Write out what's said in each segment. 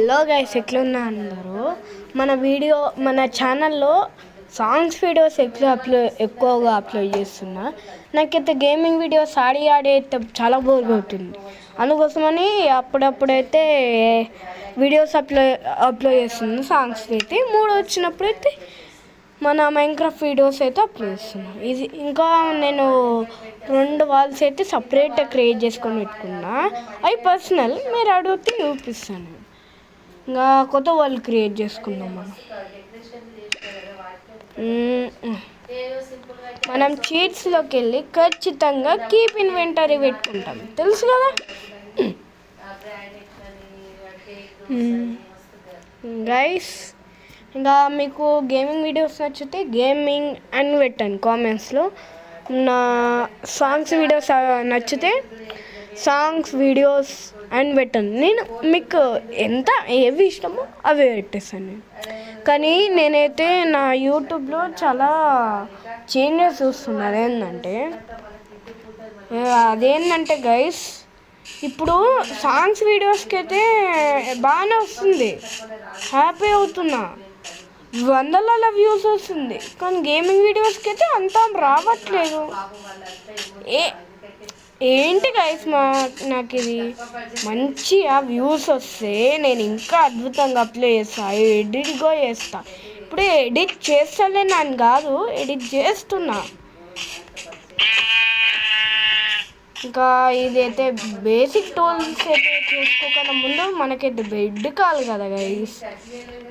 Hello guys, ఎట్లున్నా అందరూ? మన ఛానల్లో సాంగ్స్ వీడియోస్ ఎక్కువగా అప్లోడ్ చేస్తున్నా. నాకైతే గేమింగ్ వీడియోస్ ఆడి అయితే చాలా బోర్ కొడుతుంది. అందుకోసమని అప్పుడప్పుడైతే వీడియోస్ అప్లోడ్ చేస్తున్నాను. సాంగ్స్ అయితే మూడు వచ్చినప్పుడైతే మన మైన్క్రాఫ్ట్ వీడియోస్ అయితే అప్లోడ్ చేస్తున్నాను. ఇది ఇంకా నేను 2 వాల్స్ అయితే సపరేట్గా క్రియేట్ చేసుకొని పెట్టుకున్నా. అవి పర్సనల్, మీరు అడిగితే చూపిస్తాను. ఇంకా కొత్త వాళ్ళు క్రియేట్ చేసుకున్నాం మనం చీట్స్లోకి వెళ్ళి ఖచ్చితంగా కీప్ ఇన్వెంటరీ పెట్టుకుంటాం, తెలుసు కదా గైస్. ఇంకా మీకు గేమింగ్ వీడియోస్ నచ్చితే గేమింగ్ అని పెట్టండి కామెంట్స్లో. నా సాంగ్స్ వీడియోస్ నచ్చితే సాంగ్స్ వీడియోస్ అని పెట్టండి. నేను మీకు ఏవి ఇష్టమో అవి పెట్టేస్తాను నేను. కానీ నేనైతే నా యూట్యూబ్లో చాలా చేంజెస్ చూస్తున్నారు. అదేంటంటే గైస్, ఇప్పుడు సాంగ్స్ వీడియోస్కి అయితే బాగానే వస్తుంది, హ్యాపీ అవుతున్నా, 100ల వ్యూస్ వస్తుంది. కానీ గేమింగ్ వీడియోస్కి అయితే అంతా రావట్లేదు. ఏంటి గైస్, నాకు ఇది మంచిగా వ్యూస్ వస్తే నేను ఇంకా అద్భుతంగా అప్లై చేస్తాను, ఎడిట్ కూడా చేస్తా. ఇప్పుడు ఎడిట్ చేస్తలే అని కాదు, ఎడిట్ చేస్తున్నా. ఇంకా ఇదైతే బేసిక్ టూల్స్ అయితే చూసుకోకుండా ముందు మనకైతే బెడ్ కావాలి కదా గైస్,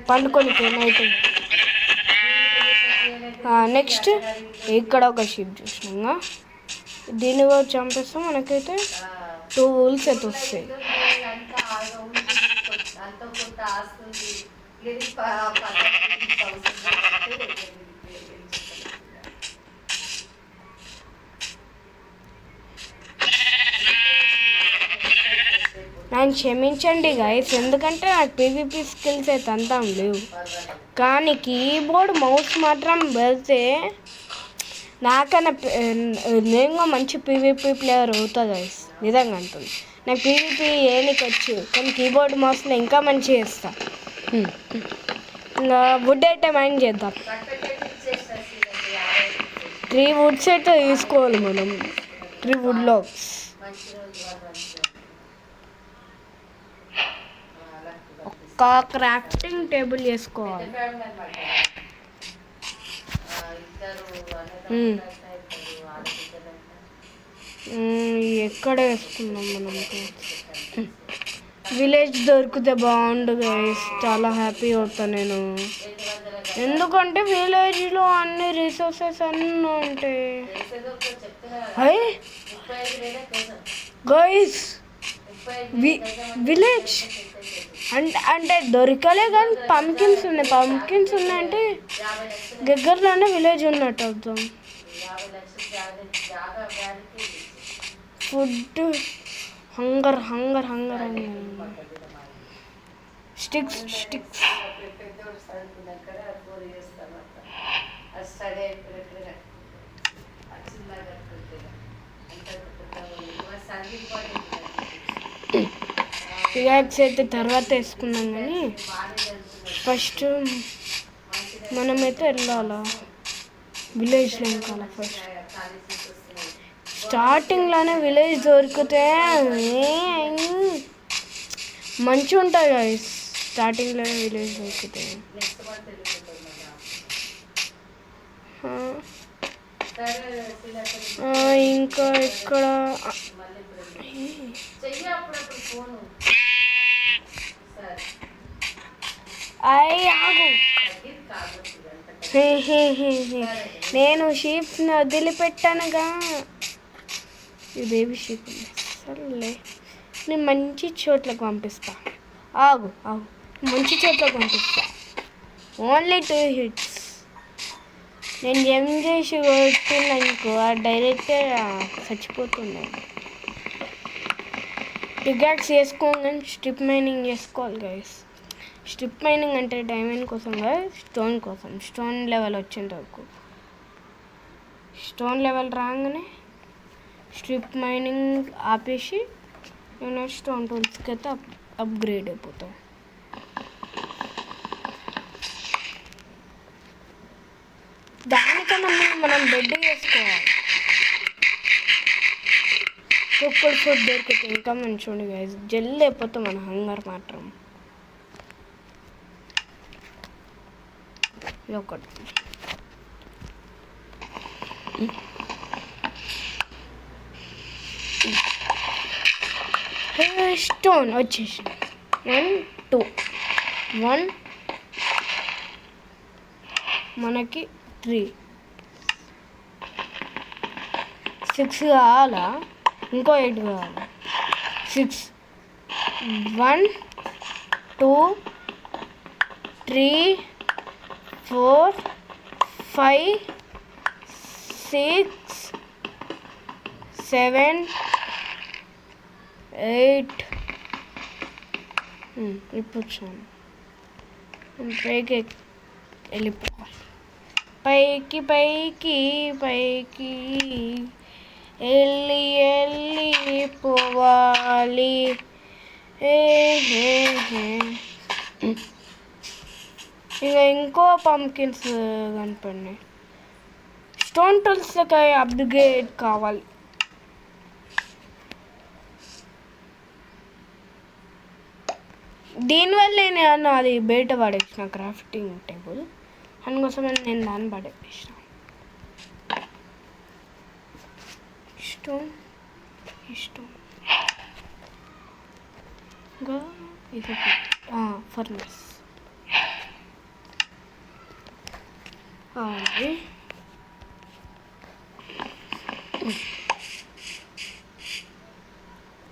పండుకొని నైట్. నెక్స్ట్ ఇక్కడ ఒక షిప్ చూసినాగా, దీన్ని కూడా చంపేస్తాం. మనకైతే 2 వూల్స్ అయితే వస్తాయి. నన్ను క్షమించండి గైస్, ఎందుకంటే నాకు పీవీపీ స్కిల్స్ అయితే అంతా లేవు. కానీ కీబోర్డ్ మౌస్ మాత్రం వెళ్తే నాకన్నా నేను మంచి పీవీపీ ప్లేయర్ అవుతా గైస్, నిజంగా అంటుంది. నాకు పీవీపీ ఏనికి వచ్చు, కానీ కీబోర్డ్ మౌస్లో ఇంకా మంచిగా చేస్తా. ఇంకా వుడ్ అయితే మైండ్ చేద్దాం. 3 వుడ్స్ అయితే తీసుకోవాలి మనం, 3 వుడ్ లాగ్స్. ఒక క్రాఫ్టింగ్ టేబుల్ చేసుకోవాలి. ఎక్కడ వేసుకున్నాం మనం? విలేజ్ దొరికితే బాగుండు గైస్, చాలా హ్యాపీ అవుతా నేను. ఎందుకంటే విలేజ్లో అన్ని రిసోర్సెస్ అన్నీ ఉంటాయి గైస్. విలేజ్ అంటే దొరకలే, కానీ పంకిన్స్ ఉన్నాయంటే దగ్గరలోనే విలేజ్ ఉన్నట్టు అవుతాం. ఫుడ్ హంగర్ స్టిక్స్ పికాక్స్ అయితే తర్వాత వేసుకున్నాం, కానీ ఫస్ట్ మనమైతే వెళ్ళాలా విలేజ్లో. ఇంకా ఫస్ట్ స్టార్టింగ్లోనే విలేజ్ దొరికితే మంచిగా ఉంటుంది గైస్. స్టార్టింగ్లోనే విలేజ్ దొరికితే ఇంకా ఇక్కడ నేను షీప్స్ని వదిలిపెట్టానుగా. ఈ బేబీ షీప్ సర్లే, నేను మంచి చోట్లకు పంపిస్తా. ఆగు మంచి చోట్లకు పంపిస్తా. Only 2 hits. నేను జంప్ చేసి కొట్టిందనుకో డైరెక్ట్ చచ్చిపోతున్నాను. పికాక్స్ చేసుకోగానే స్ట్రిప్ మైనింగ్ చేసుకోవాలి గైస్. స్ట్రిప్ మైనింగ్ అంటే డైమండ్ కోసం కాదు, స్టోన్ కోసం. స్టోన్ లెవెల్ వచ్చేంత వరకు, స్టోన్ లెవెల్ రాగానే స్ట్రిప్ మైనింగ్ ఆపేసి నేను స్టోన్ టూల్స్కి అయితే అప్గ్రేడ్ అయిపోతాం. మనం బెడ్ చేసుకోవాలి. కుక్కర్ ఫుడ్ దొరికితే ఇంకా మంచిగా గైస్. జల్ది అయిపోతే మన హంగర్ మాత్రం. ఒకటి స్టోన్ వచ్చేసి 1 2 1 మనకి 3 6 కావాలా? ఇంకో 8 కావాలి. 6 1 2 3 4 5 6 7 8 ఇప్పుడు వచ్చాను. పైకి వెళ్ళిపోవాలి. పైకి పైకి పైకి వెళ్ళిపోవాలి. ఇక ఇంకో పంకిన్స్ కనపడినాయి. స్టోన్ టూల్స్కి అప్గ్రేడ్ కావాలి. దీనివల్ల నేను అది బయట పడేసిన క్రాఫ్టింగ్ టేబుల్, అందుకోసమే నేను దాన్ని పడేసిన. ఇష్టం ఇంకా ఇది ఫర్నెస్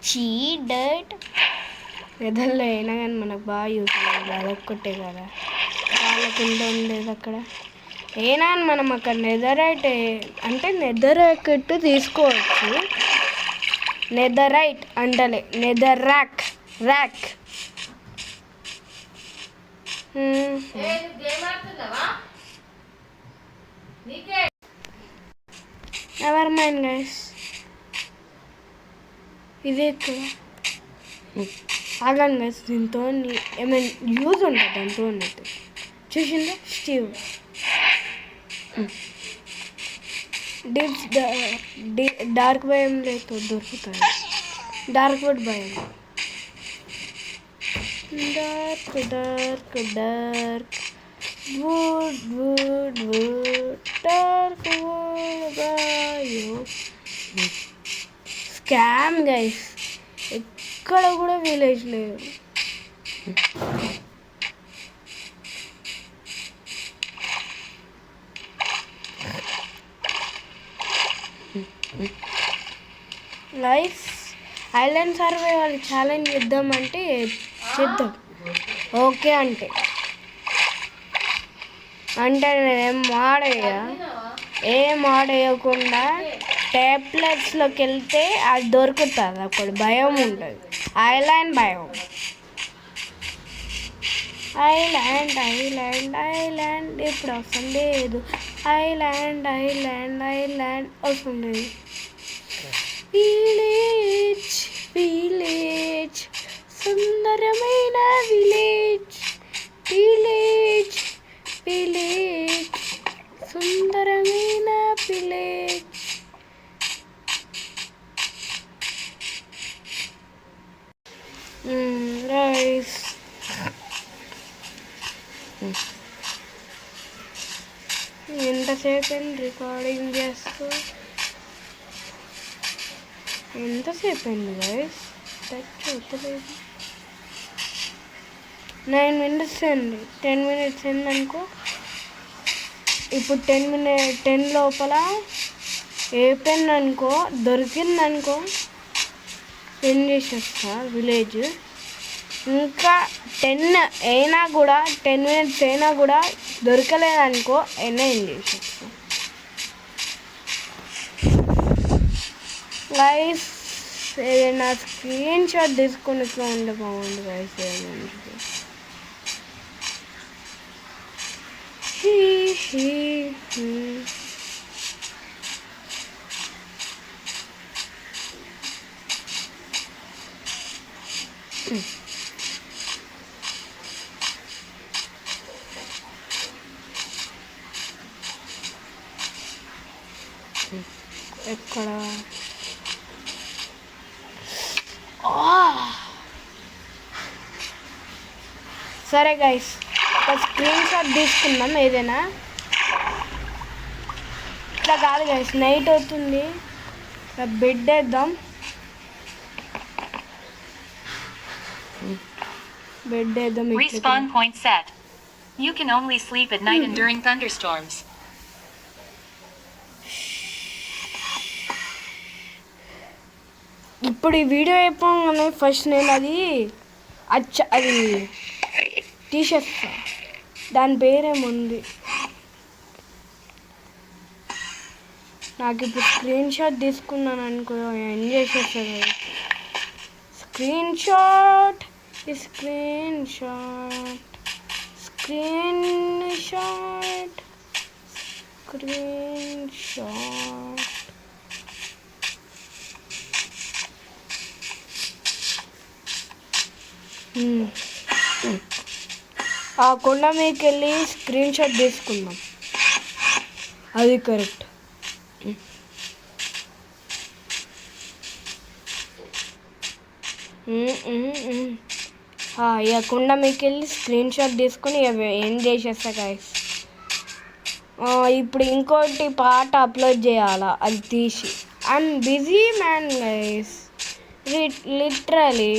చీడట్ వెదర్లో అయినా కానీ మనకు బాగా యూజ్ అయ్యేది అదొక్కటే కదా, వాళ్ళకుండా ఉండేది అక్కడ. అయినా మనం అక్కడ నెదరైట్ అంటే నెదరైట్ తీసుకోవచ్చు. నెదరైట్ అంటలే, netherrack. Never mind guys. ఇదే ఇక్కడ ఆగండి గైస్. దీంతో ఏమైనా యూజ్ ఉంటుంది దాంతో అయితే. చూసిందా స్టీవ్ డార్క్ భయం లేతో దొరుకుతాయి. డార్క్ వుడ్ భయం, డార్క్ వుడ్ డార్క్ వుడ్ భయం. స్కామ్ గైస్, ఎక్కడ కూడా విలేజ్ లేదు. గైస్ ఐలాండ్ సర్వైవల్ ఛాలెంజ్ చేద్దామంటే చేద్దాం. ఓకే అంటే నేనేం ఆడేయకుండా టేప్లెట్స్లోకి వెళ్తే అది దొరుకుతుంది. అప్పుడు భయం ఉంటుంది, ఐలాండ్ భయం. ఐలాండ్ ఇప్పుడు అవసరం లేదు. ఐలాండ్ అవసరం లేదు. విలేజ్ సుందరమైన విలేజ్ సుందరమైన విలేజ్. రైస్ ఎంతసేపు రికార్డింగ్ చేస్తూ ఎంతసేపు అయింది గైస్? చూడలేదు. 9 minutes అండి. 10 minutes అయిందనుకో. ఇప్పుడు 10 లోపల అయిపోయిందనుకో, దొరికిందనుకో సెండ్ చేసేస్తా విలేజ్. ఇంకా 10 అయినా కూడా 10 minutes అయినా కూడా దొరకలేదనుకో అయినా ఏం చేసేస్తా. గైస్ ఏదైనా స్క్రీన్ షాట్ తీసుకొని ఇట్లా ఉంటే బాగుంది గైస్. ఎక్కడ సరే గైస్, ఒక స్క్రీన్ షాట్ తీసుకుందాం ఏదైనా. ఇట్లా కాదు గైస్, నైట్ అవుతుంది, ఇట్లా బెడ్ వేద్దాం. బెడ్ వేద్దాం. Respawn point set. You can only sleep at night and during thunderstorms. ఇప్పుడు ఈ వీడియో అయిపోగానే ఫస్ట్ నేను అది తీసేస్తా. దాని పేరేముంది, నాకు ఇప్పుడు స్క్రీన్ షాట్ తీసుకున్నాను అనుకో, ఎంజాయ్ చేస్తాను. Screen shot screen shot screen shot screen shot. ఆ కొండ మీదకి వెళ్ళి స్క్రీన్ షాట్ తీసుకుందాం, అది కరెక్ట్. ఇక కొండ మీదకి వెళ్ళి స్క్రీన్ షాట్ తీసుకుని ఏం చేసేస్తా గైస్. ఇప్పుడు ఇంకోటి పాట అప్లోడ్ చేయాలా, అది తీసి. I'm busy man guys, literally.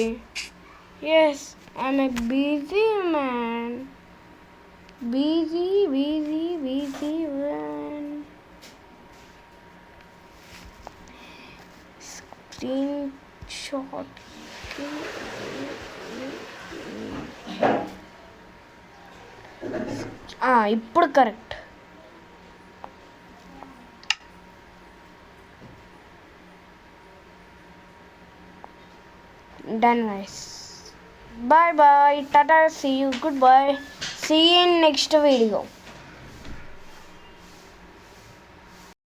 Yes, I'm a busy man. Busy man. Screenshot ఇప్పుడు correct. Done guys. Bye bye. Tata. See you. Goodbye. See you in next video.